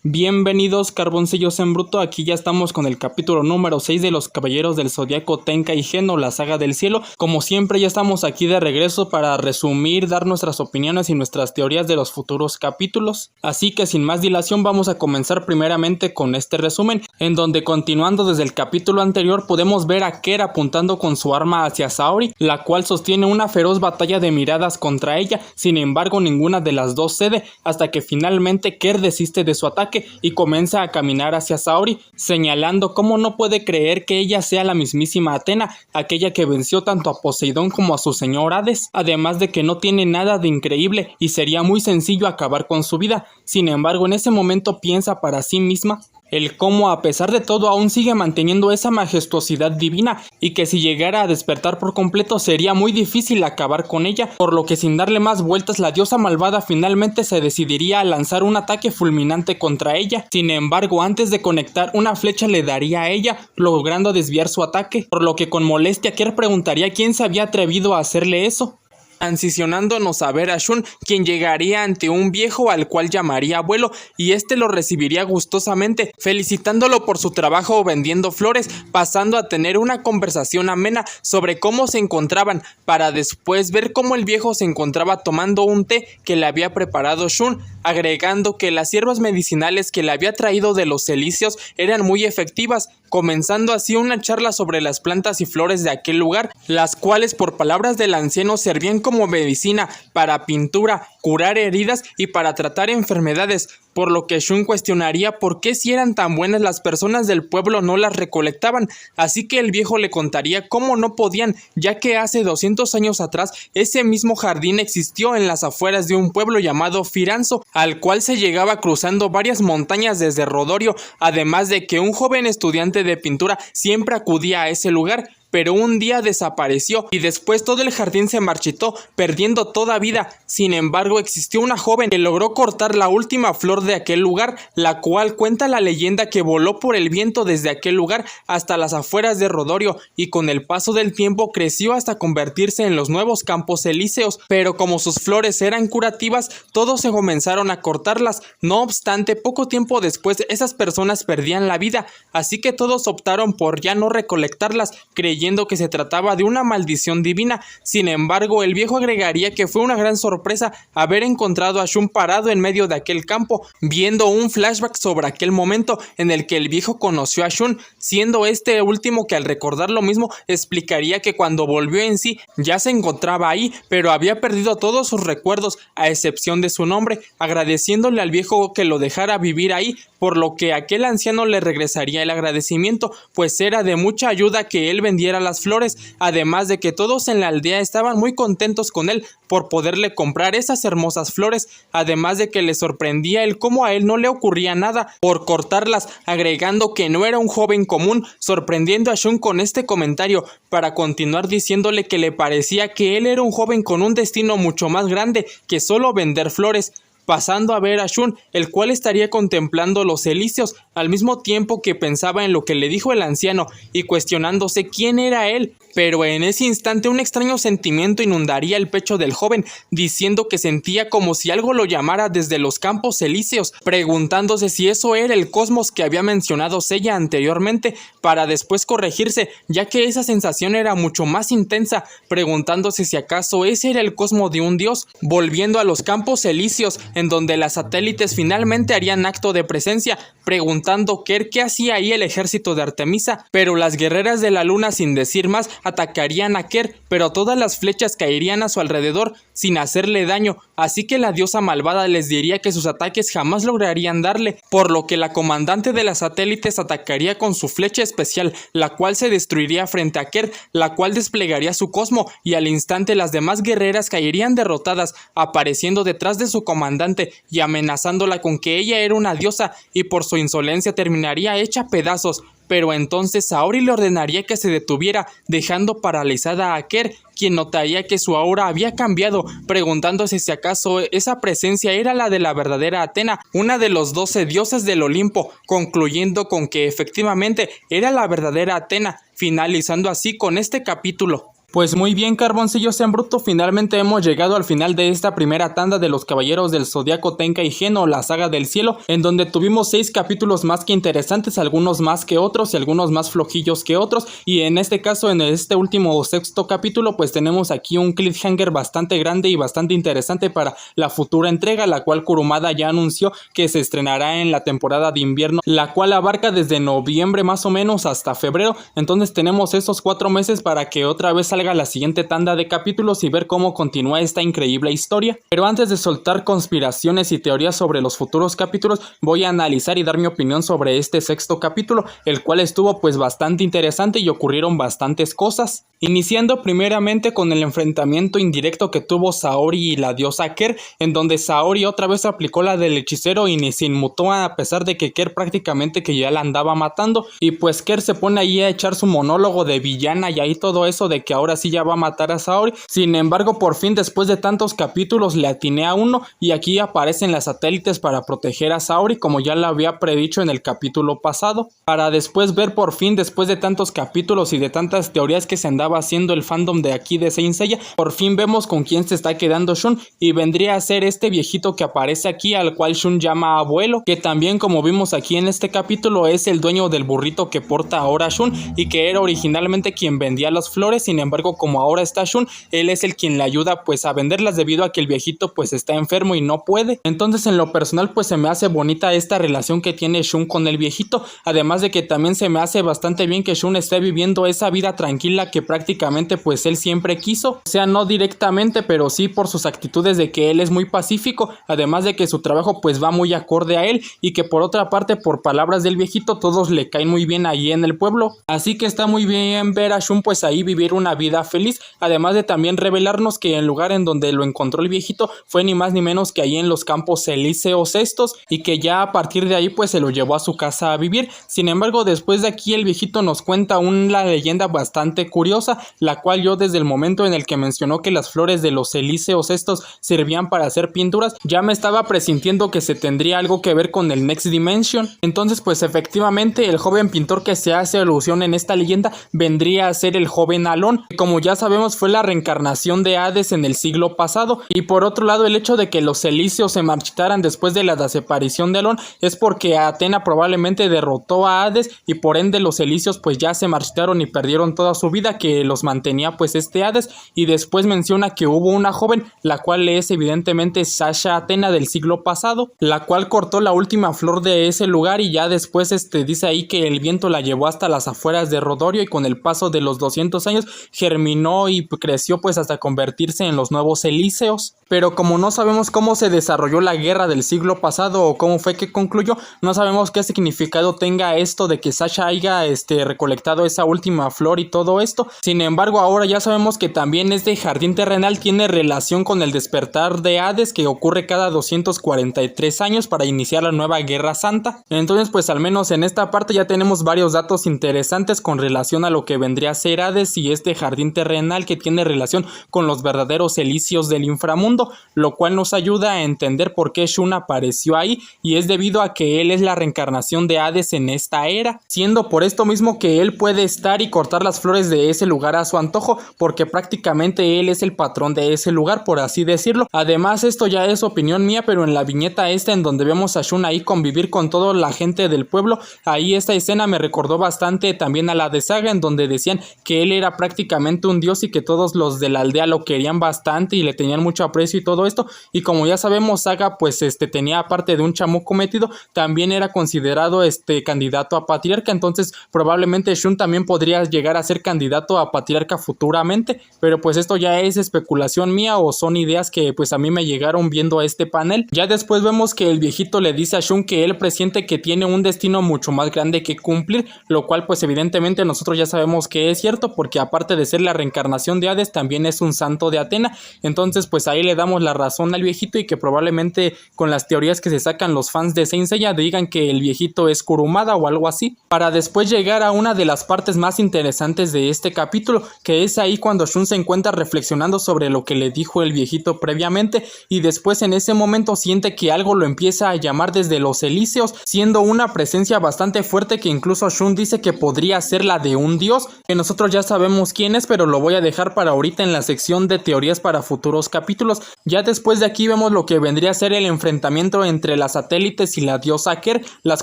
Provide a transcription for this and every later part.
Bienvenidos carboncillos en bruto, aquí ya estamos con el capítulo número 6 de los Caballeros del Zodiaco Tenkai Gen, la saga del cielo. Como siempre ya estamos aquí de regreso para resumir, dar nuestras opiniones y nuestras teorías de los futuros capítulos. Así que sin más dilación vamos a comenzar primeramente con este resumen, en donde continuando desde el capítulo anterior podemos ver a Ker apuntando con su arma hacia Saori, la cual sostiene una feroz batalla de miradas contra ella. Sin embargo ninguna de las dos cede, hasta que finalmente Ker desiste de su ataque y comienza a caminar hacia Saori, señalando cómo no puede creer que ella sea la mismísima Athena, aquella que venció tanto a Poseidón como a su señor Hades, además de que no tiene nada de increíble y sería muy sencillo acabar con su vida. Sin embargo, en ese momento piensa para sí misma el cómo a pesar de todo aún sigue manteniendo esa majestuosidad divina y que si llegara a despertar por completo sería muy difícil acabar con ella, por lo que sin darle más vueltas la diosa malvada finalmente se decidiría a lanzar un ataque fulminante contra ella. Sin embargo, antes de conectar una flecha le daría a ella, logrando desviar su ataque, por lo que con molestia Ker preguntaría quién se había atrevido a hacerle eso, transicionándonos a ver a Shun, quien llegaría ante un viejo al cual llamaría abuelo, y este lo recibiría gustosamente, felicitándolo por su trabajo vendiendo flores, pasando a tener una conversación amena sobre cómo se encontraban, para después ver cómo el viejo se encontraba tomando un té que le había preparado Shun, agregando que las hierbas medicinales que le había traído de los Elíseos eran muy efectivas, comenzando así una charla sobre las plantas y flores de aquel lugar, las cuales por palabras del anciano servían como medicina para pintura, curar heridas y para tratar enfermedades, por lo que Shun cuestionaría por qué si eran tan buenas las personas del pueblo no las recolectaban, así que el viejo le contaría cómo no podían, ya que hace 200 años atrás ese mismo jardín existió en las afueras de un pueblo llamado Firanzo, al cual se llegaba cruzando varias montañas desde Rodorio, además de que un joven estudiante de pintura siempre acudía a ese lugar, pero un día desapareció y después todo el jardín se marchitó, perdiendo toda vida. Sin embargo, existió una joven que logró cortar la última flor de aquel lugar, la cual cuenta la leyenda que voló por el viento desde aquel lugar hasta las afueras de Rodorio, y con el paso del tiempo creció hasta convertirse en los nuevos campos elíseos, pero como sus flores eran curativas, todos se comenzaron a cortarlas. No obstante, poco tiempo después esas personas perdían la vida, así que todos optaron por ya no recolectarlas, creyendo que se trataba de una maldición divina. Sin embargo, el viejo agregaría que fue una gran sorpresa haber encontrado a Shun parado en medio de aquel campo, viendo un flashback sobre aquel momento en el que el viejo conoció a Shun, siendo este último que al recordar lo mismo explicaría que cuando volvió en sí ya se encontraba ahí, pero había perdido todos sus recuerdos a excepción de su nombre, agradeciéndole al viejo que lo dejara vivir ahí, por lo que aquel anciano le regresaría el agradecimiento, pues era de mucha ayuda que él vendiera las flores, además de que todos en la aldea estaban muy contentos con él por poderle comprar esas hermosas flores, además de que le sorprendía el cómo a él no le ocurría nada por cortarlas, agregando que no era un joven común, sorprendiendo a Shun con este comentario, para continuar diciéndole que le parecía que él era un joven con un destino mucho más grande que solo vender flores, pasando a ver a Shun, el cual estaría contemplando los Elíseos al mismo tiempo que pensaba en lo que le dijo el anciano y cuestionándose quién era él. Pero en ese instante un extraño sentimiento inundaría el pecho del joven, diciendo que sentía como si algo lo llamara desde los campos elíseos, preguntándose si eso era el cosmos que había mencionado Seiya anteriormente, para después corregirse, ya que esa sensación era mucho más intensa, preguntándose si acaso ese era el cosmos de un dios, volviendo a los campos elíseos, en donde las satélites finalmente harían acto de presencia, preguntando Ker qué hacía ahí el ejército de Artemisa, pero las guerreras de la luna, sin decir más, atacarían a Ker, pero todas las flechas caerían a su alrededor sin hacerle daño, así que la diosa malvada les diría que sus ataques jamás lograrían darle, por lo que la comandante de las satélites atacaría con su flecha especial, la cual se destruiría frente a Ker, la cual desplegaría su cosmo, y al instante las demás guerreras caerían derrotadas, apareciendo detrás de su comandante y amenazándola con que ella era una diosa y por su insolencia terminaría hecha pedazos. Pero entonces Saori le ordenaría que se detuviera, dejando paralizada a Ker, quien notaría que su aura había cambiado, preguntándose si acaso esa presencia era la de la verdadera Athena, una de los 12 dioses del Olimpo, concluyendo con que efectivamente era la verdadera Athena, finalizando así con este capítulo. Pues muy bien, Carboncillos en Bruto, finalmente hemos llegado al final de esta primera tanda de los Caballeros del Zodiaco Tenkai Gen, la saga del cielo, en donde tuvimos 6 capítulos más que interesantes, algunos más que otros y algunos más flojillos que otros, y en este caso, en este último sexto capítulo, pues tenemos aquí un cliffhanger bastante grande y bastante interesante para la futura entrega, la cual Kurumada ya anunció que se estrenará en la temporada de invierno, la cual abarca desde noviembre más o menos hasta febrero. Entonces tenemos esos 4 meses para que otra vez salga la siguiente tanda de capítulos y ver cómo continúa esta increíble historia. Pero antes de soltar conspiraciones y teorías sobre los futuros capítulos, voy a analizar y dar mi opinión sobre este sexto capítulo, el cual estuvo pues bastante interesante y ocurrieron bastantes cosas. Iniciando primeramente con el enfrentamiento indirecto que tuvo Saori y la diosa Ker, en donde Saori otra vez aplicó la del hechicero y ni se inmutó a pesar de que Ker prácticamente que ya la andaba matando, y pues Ker se pone ahí a echar su monólogo de villana y ahí todo eso de que ahora sí ya va a matar a Saori. Sin embargo, por fin después de tantos capítulos le atiné a uno y aquí aparecen las satélites para proteger a Saori, como ya lo había predicho en el capítulo pasado, para después ver por fin, después de tantos capítulos y de tantas teorías que se andaba haciendo el fandom de aquí de Saint Seiya, por fin vemos con quién se está quedando Shun, y vendría a ser este viejito que aparece aquí, al cual Shun llama abuelo, que también, como vimos aquí en este capítulo, es el dueño del burrito que porta ahora Shun y que era originalmente quien vendía las flores. Sin embargo, como ahora está Shun, él es el quien le ayuda pues a venderlas debido a que el viejito pues está enfermo y no puede. Entonces, en lo personal pues se me hace bonita esta relación que tiene Shun con el viejito, además de que también se me hace bastante bien que Shun esté viviendo esa vida tranquila que prácticamente pues él siempre quiso, o sea, no directamente, pero sí por sus actitudes de que él es muy pacífico, además de que su trabajo pues va muy acorde a él, y que por otra parte, por palabras del viejito, todos le caen muy bien ahí en el pueblo. Así que está muy bien ver a Shun pues ahí vivir una vida feliz, además de también revelarnos que el lugar en donde lo encontró el viejito fue ni más ni menos que ahí en los campos elíseos estos, y que ya a partir de ahí pues se lo llevó a su casa a vivir. Sin embargo, después de aquí el viejito nos cuenta una leyenda bastante curiosa, la cual yo desde el momento en el que mencionó que las flores de los elíseos estos servían para hacer pinturas, ya me estaba presintiendo que se tendría algo que ver con el Next Dimension. Entonces pues efectivamente el joven pintor que se hace alusión en esta leyenda vendría a ser el joven Alon, que como ya sabemos fue la reencarnación de Hades en el siglo pasado. Y por otro lado, el hecho de que los elíseos se marchitaran después de la desaparición de Alon es porque Atena probablemente derrotó a Hades y por ende los elíseos pues ya se marchitaron y perdieron toda su vida que los mantenía pues este Hades. Y después menciona que hubo una joven, la cual es evidentemente Sasha Atena del siglo pasado, la cual cortó la última flor de ese lugar, y ya después dice ahí que el viento la llevó hasta las afueras de Rodorio, y con el paso de los 200 años germinó y creció pues hasta convertirse en los nuevos elíseos. Pero como no sabemos cómo se desarrolló la guerra del siglo pasado o cómo fue que concluyó, no sabemos qué significado tenga esto de que Sasha haya recolectado esa última flor y todo esto. Sin embargo, ahora ya sabemos que también este jardín terrenal tiene relación con el despertar de Hades, que ocurre cada 243 años para iniciar la nueva Guerra Santa. Entonces pues al menos en esta parte ya tenemos varios datos interesantes con relación a lo que vendría a ser Hades y este jardín terrenal, que tiene relación con los verdaderos elíseos del inframundo, lo cual nos ayuda a entender por qué Shun apareció ahí, y es debido a que él es la reencarnación de Hades en esta era, siendo por esto mismo que él puede estar y cortar las flores de ese lugar a su antojo, porque prácticamente él es el patrón de ese lugar, por así decirlo. Además, esto ya es opinión mía, pero en la viñeta en donde vemos a Shun ahí convivir con toda la gente del pueblo, ahí esta escena me recordó bastante también a la de Saga, en donde decían que él era prácticamente un dios y que todos los de la aldea lo querían bastante y le tenían mucho aprecio y todo esto. Y como ya sabemos, Saga pues tenía, aparte de un chamuco metido, también era considerado candidato a patriarca. Entonces probablemente Shun también podría llegar a ser candidato a patriarca futuramente, pero pues esto ya es especulación mía o son ideas que pues a mí me llegaron viendo a este panel. Ya después vemos que el viejito le dice a Shun que él presiente que tiene un destino mucho más grande que cumplir, lo cual pues evidentemente nosotros ya sabemos que es cierto, porque aparte de ser la reencarnación de Hades, también es un santo de Atena. Entonces pues ahí le damos la razón al viejito, y que probablemente con las teorías que se sacan los fans de Saint Seiya digan que el viejito es Kurumada o algo así, para después llegar a una de las partes más interesantes de este capítulo, que es ahí cuando Shun se encuentra reflexionando sobre lo que le dijo el viejito previamente, y después en ese momento siente que algo lo empieza a llamar desde los elíseos, siendo una presencia bastante fuerte que incluso Shun dice que podría ser la de un dios, que nosotros ya sabemos quién es, opiniones, pero lo voy a dejar para ahorita en la sección de teorías para futuros capítulos. Ya después de aquí vemos lo que vendría a ser el enfrentamiento entre las satélites y la diosa Ker, las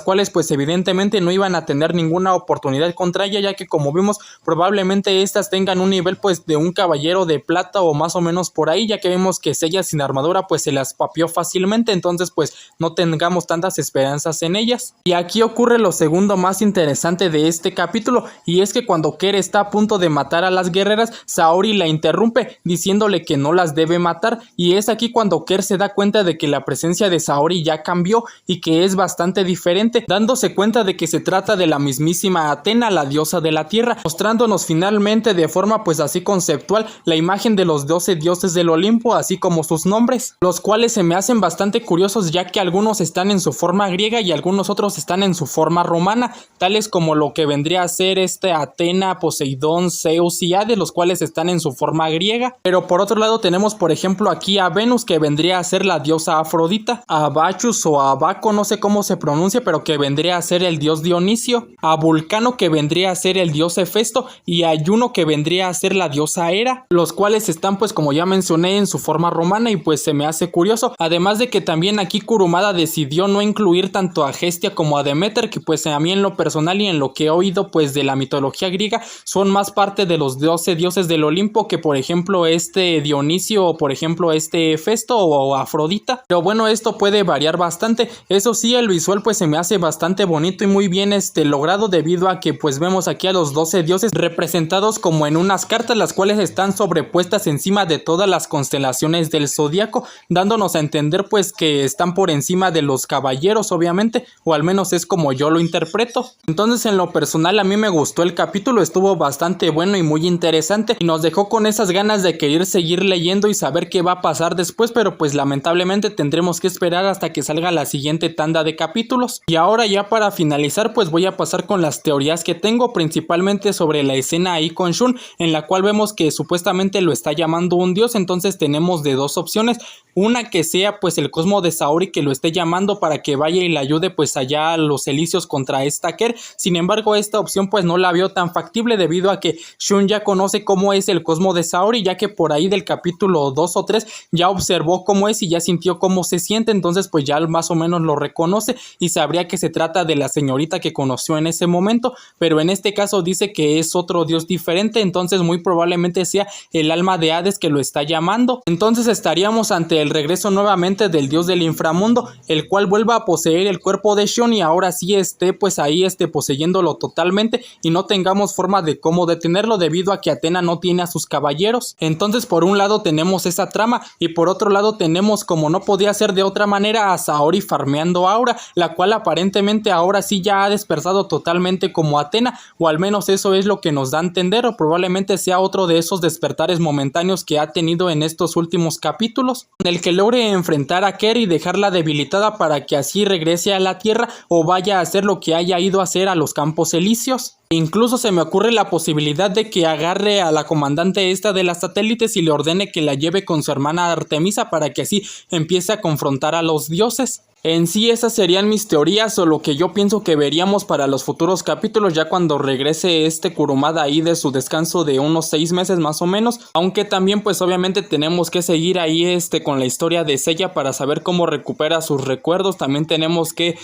cuales pues evidentemente no iban a tener ninguna oportunidad contra ella, ya que como vimos probablemente estas tengan un nivel pues de un caballero de plata o más o menos por ahí, ya que vemos que Seiya sin armadura pues se las papió fácilmente, entonces pues no tengamos tantas esperanzas en ellas. Y aquí ocurre lo segundo más interesante de este capítulo, y es que cuando Ker está a punto de matar a las guerreras, Saori la interrumpe diciéndole que no las debe matar, y es aquí cuando Ker se da cuenta de que la presencia de Saori ya cambió y que es bastante diferente, dándose cuenta de que se trata de la mismísima Athena, la diosa de la tierra, mostrándonos finalmente de forma pues así conceptual la imagen de los 12 dioses del Olimpo, así como sus nombres, los cuales se me hacen bastante curiosos, ya que algunos están en su forma griega y algunos otros están en su forma romana, tales como lo que vendría a ser Athena, Poseidón, Zeus y Hades, los cuales están en su forma griega. Pero por otro lado tenemos por ejemplo aquí a Venus, que vendría a ser la diosa Afrodita, a Bacchus o a Baco, no sé cómo se pronuncia, pero que vendría a ser el dios Dionisio, a Vulcano, que vendría a ser el dios Hefesto, y a Juno, que vendría a ser la diosa Hera, los cuales están pues como ya mencioné en su forma romana, y pues se me hace curioso, además de que también aquí Kurumada decidió no incluir tanto a Hestia como a Demeter, que pues a mí en lo personal y en lo que he oído pues de la mitología griega son más parte de los 12 dioses del Olimpo que por ejemplo Dionisio o por ejemplo Hefesto o Afrodita. Pero bueno, esto puede variar bastante. Eso sí, el visual pues se me hace bastante bonito y muy bien logrado, debido a que pues vemos aquí a los 12 dioses representados como en unas cartas, las cuales están sobrepuestas encima de todas las constelaciones del zodiaco, dándonos a entender pues que están por encima de los caballeros, obviamente, o al menos es como yo lo interpreto. Entonces en lo personal a mí me gustó el capítulo, estuvo bastante bueno y muy interesante, y nos dejó con esas ganas de querer seguir leyendo y saber qué va a pasar después, pero pues lamentablemente tendremos que esperar hasta que salga la siguiente tanda de capítulos. Y ahora ya para finalizar pues voy a pasar con las teorías que tengo, principalmente sobre la escena ahí con Shun, en la cual vemos que supuestamente lo está llamando un dios. Entonces tenemos de dos opciones, una que sea pues el cosmo de Saori que lo esté llamando para que vaya y le ayude pues allá a los Elíseos contra esta Ker. Sin embargo esta opción pues no la veo tan factible, debido a que Shun ya conoce cómo es el cosmo de Saori, ya que por ahí del capítulo 2 o 3 ya observó cómo es y ya sintió cómo se siente, entonces pues ya más o menos lo reconoce y sabría que se trata de la señorita que conoció en ese momento, pero en este caso dice que es otro dios diferente, entonces muy probablemente sea el alma de Hades que lo está llamando. Entonces estaríamos ante el regreso nuevamente del dios del inframundo, el cual vuelva a poseer el cuerpo de Shun y ahora sí esté pues ahí poseyéndolo totalmente y no tengamos forma de cómo detenerlo, debido a que Athena no tiene a sus caballeros. Entonces por un lado tenemos esa trama y por otro lado tenemos, como no podía ser de otra manera, a Saori farmeando aura, la cual aparentemente ahora sí ya ha despertado totalmente como Athena, o al menos eso es lo que nos da a entender, o probablemente sea otro de esos despertares momentáneos que ha tenido en estos últimos capítulos, en el que logre enfrentar a Ker y dejarla debilitada para que así regrese a la tierra o vaya a hacer lo que haya ido a hacer a los campos elíseos. Incluso se me ocurre la posibilidad de que agarre a la comandante esta de las satélites y le ordene que la lleve con su hermana Artemisa para que así empiece a confrontar a los dioses. En sí esas serían mis teorías o lo que yo pienso que veríamos para los futuros capítulos ya cuando regrese Kurumada ahí de su descanso de unos 6 meses más o menos, aunque también pues obviamente tenemos que seguir ahí con la historia de Seiya para saber cómo recupera sus recuerdos. También tenemos que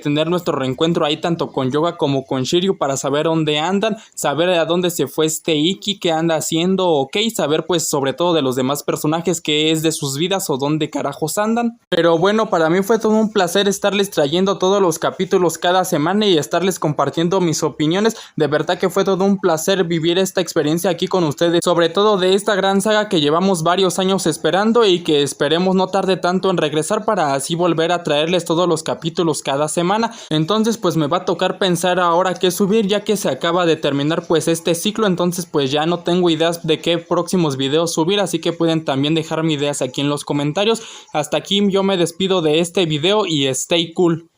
tener nuestro reencuentro ahí tanto con Yoga como con Shiryu para saber dónde andan, saber a dónde se fue Ikki, qué anda haciendo, ok, saber pues sobre todo de los demás personajes qué es de sus vidas o dónde carajos andan. Pero bueno, para mí fue todo un placer estarles trayendo todos los capítulos cada semana y estarles compartiendo mis opiniones. De verdad que fue todo un placer vivir esta experiencia aquí con ustedes, sobre todo de esta gran saga que llevamos varios años esperando y que esperemos no tarde tanto en regresar para así volver a traerles todos los capítulos cada semana. Entonces pues me va a tocar pensar ahora qué subir, ya que se acaba de terminar pues este ciclo, entonces pues ya no tengo ideas de qué próximos videos subir, así que pueden también dejarme ideas aquí en los comentarios. Hasta aquí yo me despido de este video y stay cool.